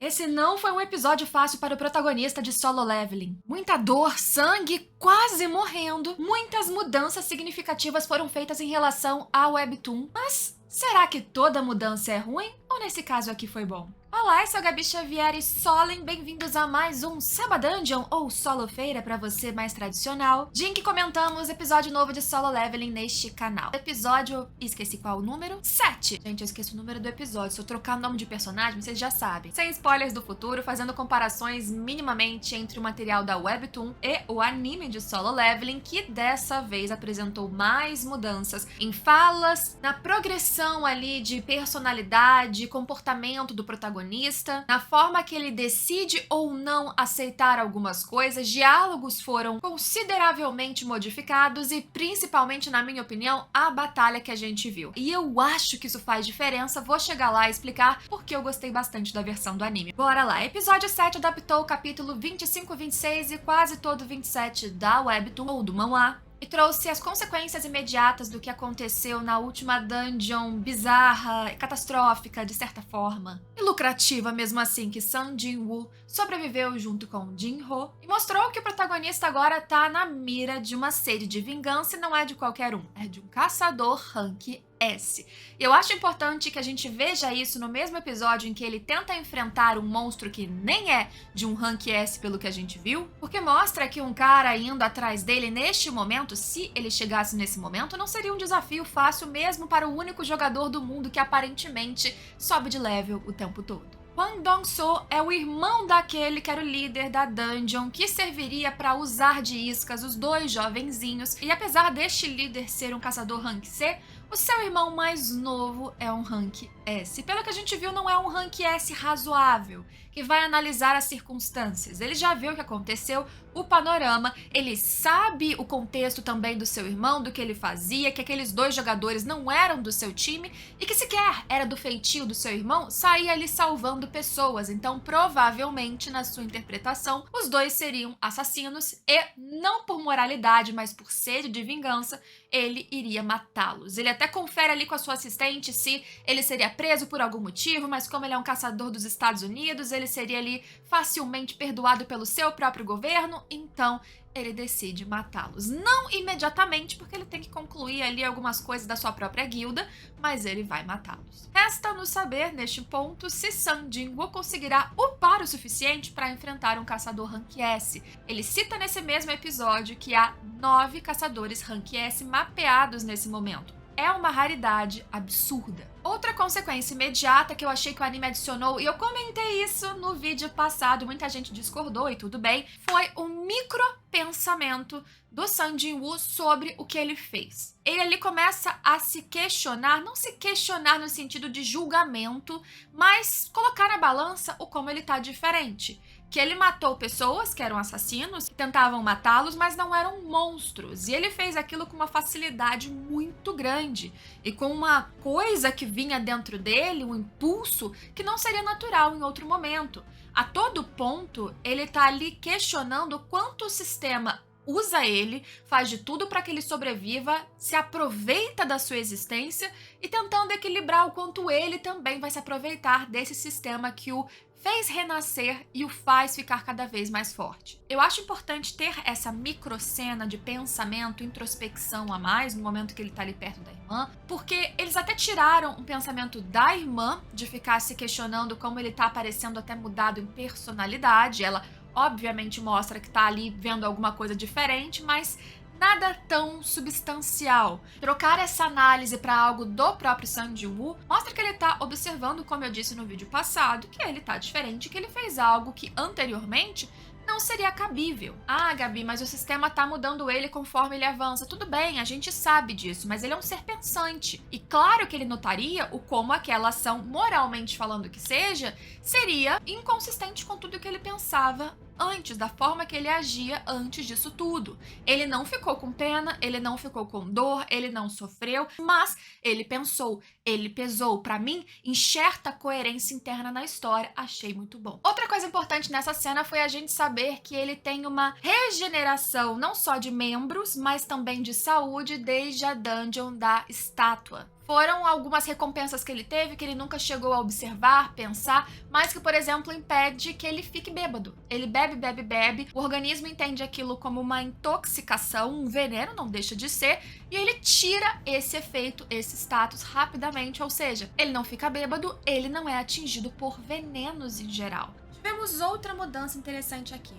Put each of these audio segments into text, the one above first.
Esse não foi um episódio fácil para o protagonista de Solo Leveling. Muita dor, sangue, quase morrendo. Muitas mudanças significativas foram feitas em relação ao Webtoon. Mas será que toda mudança é ruim? Ou nesse caso aqui foi bom? Olá, eu sou a Gabi Xavier e Solen, bem-vindos a mais um Saba Dungeon, ou Solo Feira para você mais tradicional, dia em que comentamos episódio novo de Solo Leveling neste canal. Episódio, esqueci qual o número? 7. Gente, eu esqueci o número do episódio, se eu trocar o nome de personagem, vocês já sabem. Sem spoilers do futuro, fazendo comparações minimamente entre o material da Webtoon e o anime de Solo Leveling, que dessa vez apresentou mais mudanças em falas, na progressão ali de personalidade, comportamento do protagonista, na forma que ele decide ou não aceitar algumas coisas. Diálogos foram consideravelmente modificados e, principalmente, na minha opinião, a batalha que a gente viu. E eu acho que isso faz diferença, vou chegar lá e explicar porque eu gostei bastante da versão do anime. Bora lá! Episódio 7 adaptou o capítulo 25, 26 e quase todo 27 da Webtoon, ou do manhwa, e trouxe as consequências imediatas do que aconteceu na última dungeon bizarra e catastrófica, de certa forma, e lucrativa mesmo assim, que Sun Jin-woo sobreviveu junto com Jin-ho e mostrou que o protagonista agora tá na mira de uma sede de vingança e não é de qualquer um, é de um caçador rank S. E eu acho importante que a gente veja isso no mesmo episódio em que ele tenta enfrentar um monstro que nem é de um rank S pelo que a gente viu, porque mostra que um cara indo atrás dele neste momento, se ele chegasse nesse momento, não seria um desafio fácil mesmo para o único jogador do mundo que aparentemente sobe de level o tempo todo. Hwang Dong-soo é o irmão daquele que era o líder da dungeon, que serviria para usar de iscas os dois jovenzinhos, e apesar deste líder ser um caçador rank C, o seu irmão mais novo é um rank S. Pelo que a gente viu, não é um rank S razoável, que vai analisar as circunstâncias. Ele já viu o que aconteceu, o panorama, ele sabe o contexto também do seu irmão, do que ele fazia, que aqueles dois jogadores não eram do seu time e que sequer era do feitio do seu irmão sair ali salvando pessoas. Então, provavelmente, na sua interpretação, os dois seriam assassinos e, não por moralidade, mas por sede de vingança, ele iria matá-los. Ele até confere ali com a sua assistente se ele seria preso por algum motivo, mas como ele é um caçador dos Estados Unidos, ele seria ali facilmente perdoado pelo seu próprio governo, então ele decide matá-los. Não imediatamente, porque ele tem que concluir ali algumas coisas da sua própria guilda, mas ele vai matá-los. Resta-nos saber, neste ponto, se Sun Jin-woo conseguirá upar o suficiente para enfrentar um caçador rank S. Ele cita nesse mesmo episódio que há 9 caçadores rank S mapeados nesse momento. É uma raridade absurda. Outra consequência imediata que eu achei que o anime adicionou, e eu comentei isso no vídeo passado, muita gente discordou e tudo bem, foi o micropensamento do Sun Jin-woo sobre o que ele fez. Ele começa a se questionar, não se questionar no sentido de julgamento, mas colocar na balança o como ele tá diferente. Que ele matou pessoas que eram assassinos, que tentavam matá-los, mas não eram monstros. E ele fez aquilo com uma facilidade muito grande. E com uma coisa que vinha dentro dele, um impulso, que não seria natural em outro momento. A todo ponto, ele tá ali questionando o quanto o sistema usa ele, faz de tudo para que ele sobreviva, se aproveita da sua existência e tentando equilibrar o quanto ele também vai se aproveitar desse sistema que o fez renascer e o faz ficar cada vez mais forte. Eu acho importante ter essa microcena de pensamento, introspecção a mais, no momento que ele tá ali perto da irmã, porque eles até tiraram um pensamento da irmã, de ficar se questionando como ele tá aparecendo até mudado em personalidade. Ela obviamente mostra que tá ali vendo alguma coisa diferente, mas nada tão substancial. Trocar essa análise para algo do próprio Sun Jin-woo mostra que ele tá observando, como eu disse no vídeo passado, que ele tá diferente, que ele fez algo que anteriormente não seria cabível. Ah, Gabi, mas o sistema tá mudando ele conforme ele avança. Tudo bem, a gente sabe disso, mas ele é um ser pensante. E claro que ele notaria o como aquela ação, moralmente falando que seja, seria inconsistente com tudo que ele pensava antes, da forma que ele agia antes disso tudo. Ele não ficou com pena, ele não ficou com dor, ele não sofreu, mas ele pensou, ele pesou. Pra mim, enxerta coerência interna na história, achei muito bom. Outra coisa importante nessa cena foi a gente saber que ele tem uma regeneração não só de membros, mas também de saúde desde a dungeon da estátua. foram algumas recompensas que ele teve que ele nunca chegou a observar, pensar, mas que, por exemplo, impede que ele fique bêbado. Ele bebe, bebe, bebe, o organismo entende aquilo como uma intoxicação, um veneno, não deixa de ser, e ele tira esse efeito, esse status rapidamente, ou seja, ele não fica bêbado, ele não é atingido por venenos em geral. Tivemos outra mudança interessante aqui.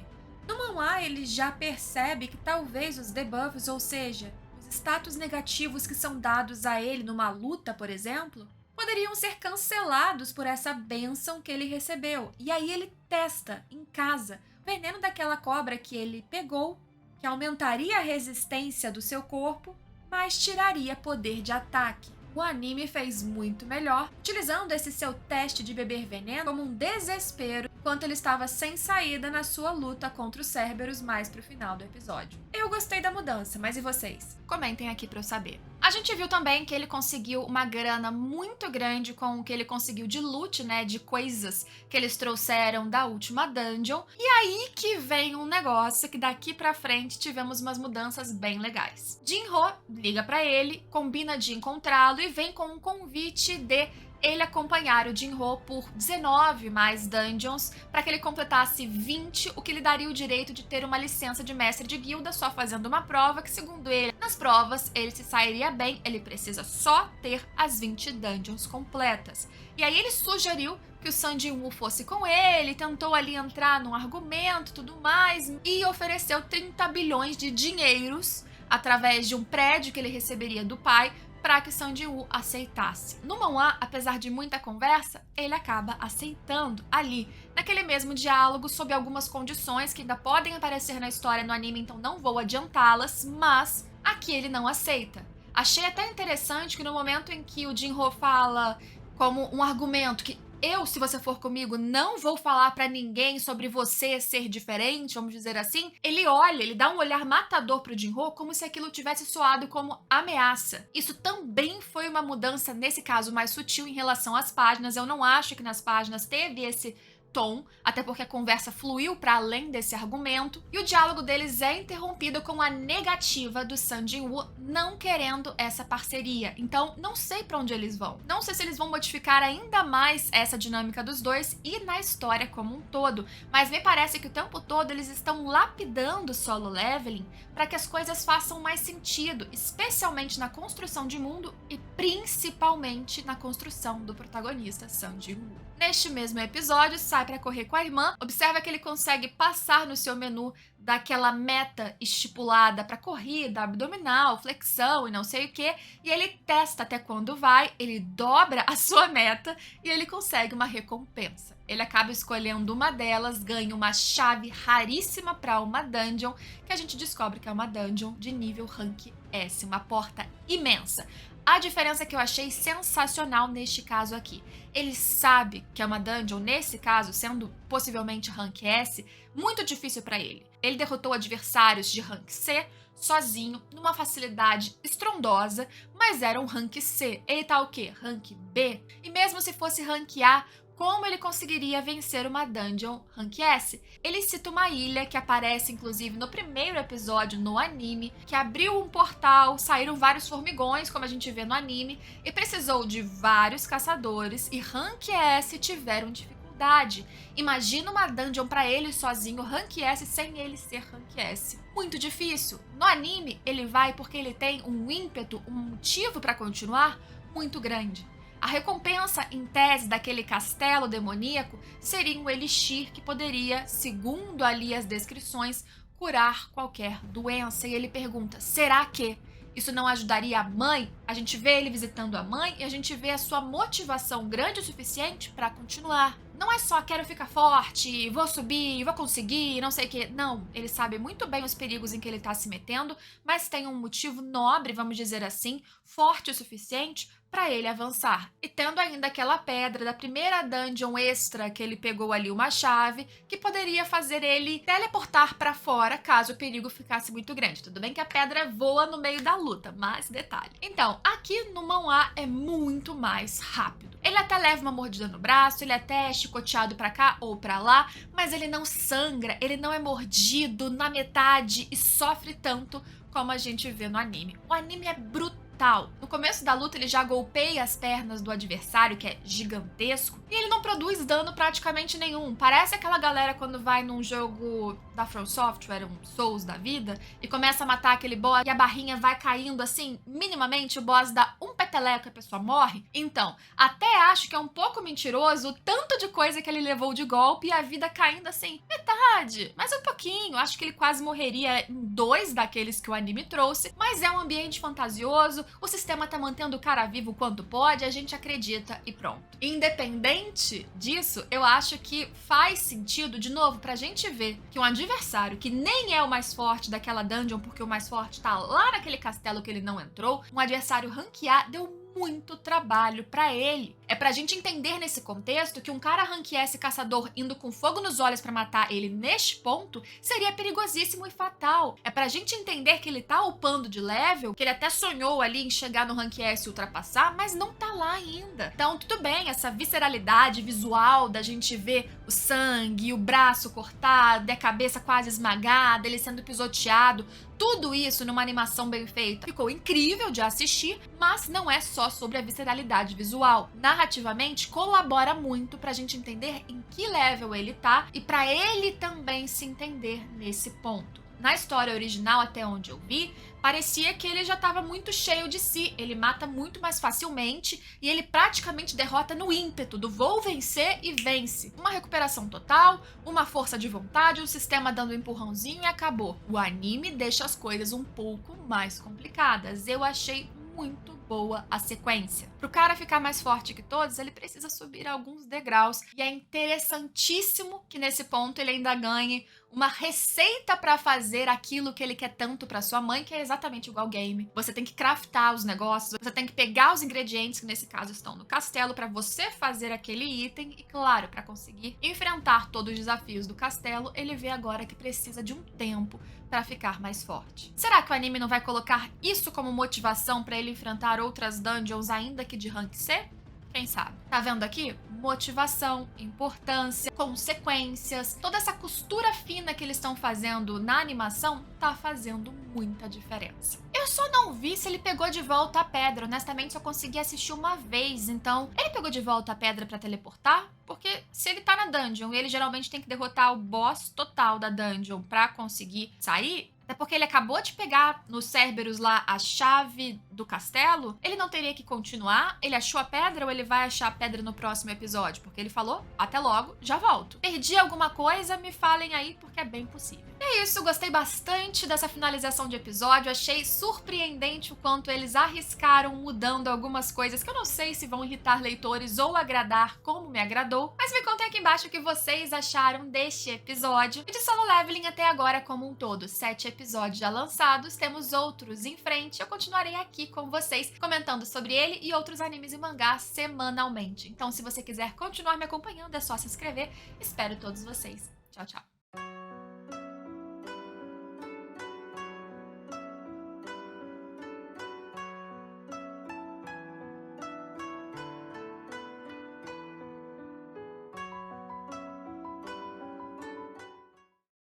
No manhwa, ele já percebe que talvez os debuffs, ou seja, status negativos que são dados a ele numa luta, por exemplo, poderiam ser cancelados por essa bênção que ele recebeu. E aí ele testa em casa o veneno daquela cobra que ele pegou, que aumentaria a resistência do seu corpo, mas tiraria poder de ataque. O anime fez muito melhor, utilizando esse seu teste de beber veneno como um desespero enquanto ele estava sem saída na sua luta contra os Cerberus mais pro final do episódio. Eu gostei da mudança, mas e vocês? Comentem aqui pra eu saber. A gente viu também que ele conseguiu uma grana muito grande com o que ele conseguiu de loot, né, de coisas que eles trouxeram da última dungeon. E aí que vem um negócio que daqui pra frente tivemos umas mudanças bem legais. Jinho liga pra ele, combina de encontrá-lo e vem com um convite de ele acompanhar o Jinho por 19 mais dungeons para que ele completasse 20, o que lhe daria o direito de ter uma licença de mestre de guilda só fazendo uma prova, que segundo ele, nas provas ele se sairia bem, ele precisa só ter as 20 dungeons completas. E aí ele sugeriu que o Sun Jin-woo fosse com ele, tentou ali entrar num argumento e tudo mais, e ofereceu 30 bilhões de dinheiros através de um prédio que ele receberia do pai, para que Sun Jin-woo aceitasse. No manhwa, apesar de muita conversa, ele acaba aceitando ali, naquele mesmo diálogo, sob algumas condições que ainda podem aparecer na história no anime, então não vou adiantá-las, mas aqui ele não aceita. Achei até interessante que no momento em que o Jinho fala como um argumento que eu, se você for comigo, não vou falar pra ninguém sobre você ser diferente, vamos dizer assim. Ele olha, ele dá um olhar matador pro Jinho, como se aquilo tivesse soado como ameaça. Isso também foi uma mudança, nesse caso, mais sutil em relação às páginas. Eu não acho que nas páginas teve esse tom, até porque a conversa fluiu para além desse argumento, e o diálogo deles é interrompido com a negativa do Sun Jin-woo não querendo essa parceria. Então, não sei para onde eles vão. Não sei se eles vão modificar ainda mais essa dinâmica dos dois e na história como um todo, mas me parece que o tempo todo eles estão lapidando Solo Leveling para que as coisas façam mais sentido, especialmente na construção de mundo e principalmente na construção do protagonista Sun Jin-woo. Neste mesmo episódio, sai para correr com a irmã, observa que ele consegue passar no seu menu daquela meta estipulada para corrida, abdominal, flexão e não sei o que, e ele testa até quando vai, ele dobra a sua meta e ele consegue uma recompensa. Ele acaba escolhendo uma delas, ganha uma chave raríssima para uma dungeon, que a gente descobre que é uma dungeon de nível Rank S, uma porta imensa. A diferença que eu achei sensacional neste caso aqui. Ele sabe que é uma dungeon, nesse caso, sendo possivelmente Rank S, muito difícil para ele. Ele derrotou adversários de Rank C sozinho, numa facilidade estrondosa, mas era um Rank C. Ele tá o quê? Rank B? E mesmo se fosse Rank A, como ele conseguiria vencer uma dungeon Rank S? Ele cita uma ilha que aparece inclusive no primeiro episódio no anime, que abriu um portal, saíram vários formigões, como a gente vê no anime, e precisou de vários caçadores, e Rank S tiveram dificuldade. Imagina uma dungeon para ele sozinho, Rank S, sem ele ser Rank S. Muito difícil. No anime, ele vai porque ele tem um ímpeto, um motivo para continuar muito grande. A recompensa, em tese, daquele castelo demoníaco seria um elixir que poderia, segundo ali as descrições, curar qualquer doença. E ele pergunta, será que isso não ajudaria a mãe? A gente vê ele visitando a mãe e a gente vê a sua motivação grande o suficiente para continuar. Não é só quero ficar forte, vou subir, vou conseguir, não sei o que. Não, ele sabe muito bem os perigos em que ele está se metendo, mas tem um motivo nobre, vamos dizer assim, forte o suficiente para ele avançar. E tendo ainda aquela pedra da primeira dungeon extra que ele pegou ali, uma chave, que poderia fazer ele teleportar para fora caso o perigo ficasse muito grande. Tudo bem que a pedra voa no meio da luta, mas detalhe. Então, aqui no manhwa é muito mais rápido. Ele até leva uma mordida no braço, ele até é chicoteado pra cá ou pra lá, mas ele não sangra, ele não é mordido na metade e sofre tanto como a gente vê no anime. O anime é brutal brutal. No começo da luta, ele já golpeia as pernas do adversário, que é gigantesco, e ele não produz dano praticamente nenhum. Parece aquela galera quando vai num jogo da From Software, um Souls da vida, e começa a matar aquele boss e a barrinha vai caindo assim, minimamente, o boss dá um peteleco e a pessoa morre. Então, até acho que é um pouco mentiroso o tanto de coisa que ele levou de golpe e a vida caindo assim, metade, mas um pouquinho. Acho que ele quase morreria em 2 daqueles que o anime trouxe, mas é um ambiente fantasioso, o sistema tá mantendo o cara vivo quanto pode, a gente acredita e pronto. Independente disso, eu acho que faz sentido, de novo, pra gente ver que um adversário que nem é o mais forte daquela dungeon, porque o mais forte tá lá naquele castelo que ele não entrou, um adversário ranquear deu muito trabalho pra ele. É pra gente entender nesse contexto que um cara ranquear esse caçador indo com fogo nos olhos pra matar ele neste ponto seria perigosíssimo e fatal. É pra gente entender que ele tá upando de level, que ele até sonhou ali em chegar no rank S e ultrapassar, mas não tá lá ainda. Então tudo bem, essa visceralidade visual da gente ver o sangue, o braço cortado, e a cabeça quase esmagada, ele sendo pisoteado, tudo isso numa animação bem feita ficou incrível de assistir, mas não é só sobre a visceralidade visual. Narrativamente, colabora muito pra gente entender em que level ele tá e pra ele também se entender nesse ponto. Na história original, até onde eu vi, parecia que ele já estava muito cheio de si, ele mata muito mais facilmente e ele praticamente derrota no ímpeto do vou vencer e vence. Uma recuperação total, uma força de vontade, o sistema dando um empurrãozinho e acabou. O anime deixa as coisas um pouco mais complicadas. Eu achei muito boa a sequência. Pro cara ficar mais forte que todos, ele precisa subir alguns degraus e é interessantíssimo que nesse ponto ele ainda ganhe uma receita pra fazer aquilo que ele quer tanto pra sua mãe, que é exatamente igual game. Você tem que craftar os negócios, você tem que pegar os ingredientes que nesse caso estão no castelo pra você fazer aquele item e, claro, pra conseguir enfrentar todos os desafios do castelo, ele vê agora que precisa de um tempo pra ficar mais forte. Será que o anime não vai colocar isso como motivação pra ele enfrentar outras dungeons ainda que de rank C? Quem sabe? Tá vendo aqui? Motivação, importância, consequências, toda essa costura fina que eles estão fazendo na animação tá fazendo muita diferença. Eu só não vi se ele pegou de volta a pedra, honestamente só consegui assistir uma vez, então ele pegou de volta a pedra pra teleportar? Porque se ele tá na dungeon e ele geralmente tem que derrotar o boss total da dungeon pra conseguir sair, até porque ele acabou de pegar no Cerberus lá a chave do castelo, ele não teria que continuar? Ele achou a pedra ou ele vai achar a pedra no próximo episódio? Porque ele falou, até logo, já volto. Perdi alguma coisa? Me falem aí, porque é bem possível. E é isso, gostei bastante dessa finalização de episódio, achei surpreendente o quanto eles arriscaram mudando algumas coisas que eu não sei se vão irritar leitores ou agradar como me agradou, mas me contem aqui embaixo o que vocês acharam deste episódio e de Solo Leveling até agora como um todo. 7 episódios já lançados, temos outros em frente, eu continuarei aqui com vocês comentando sobre ele e outros animes e mangás semanalmente. Então se você quiser continuar me acompanhando é só se inscrever, espero todos vocês. Tchau, tchau!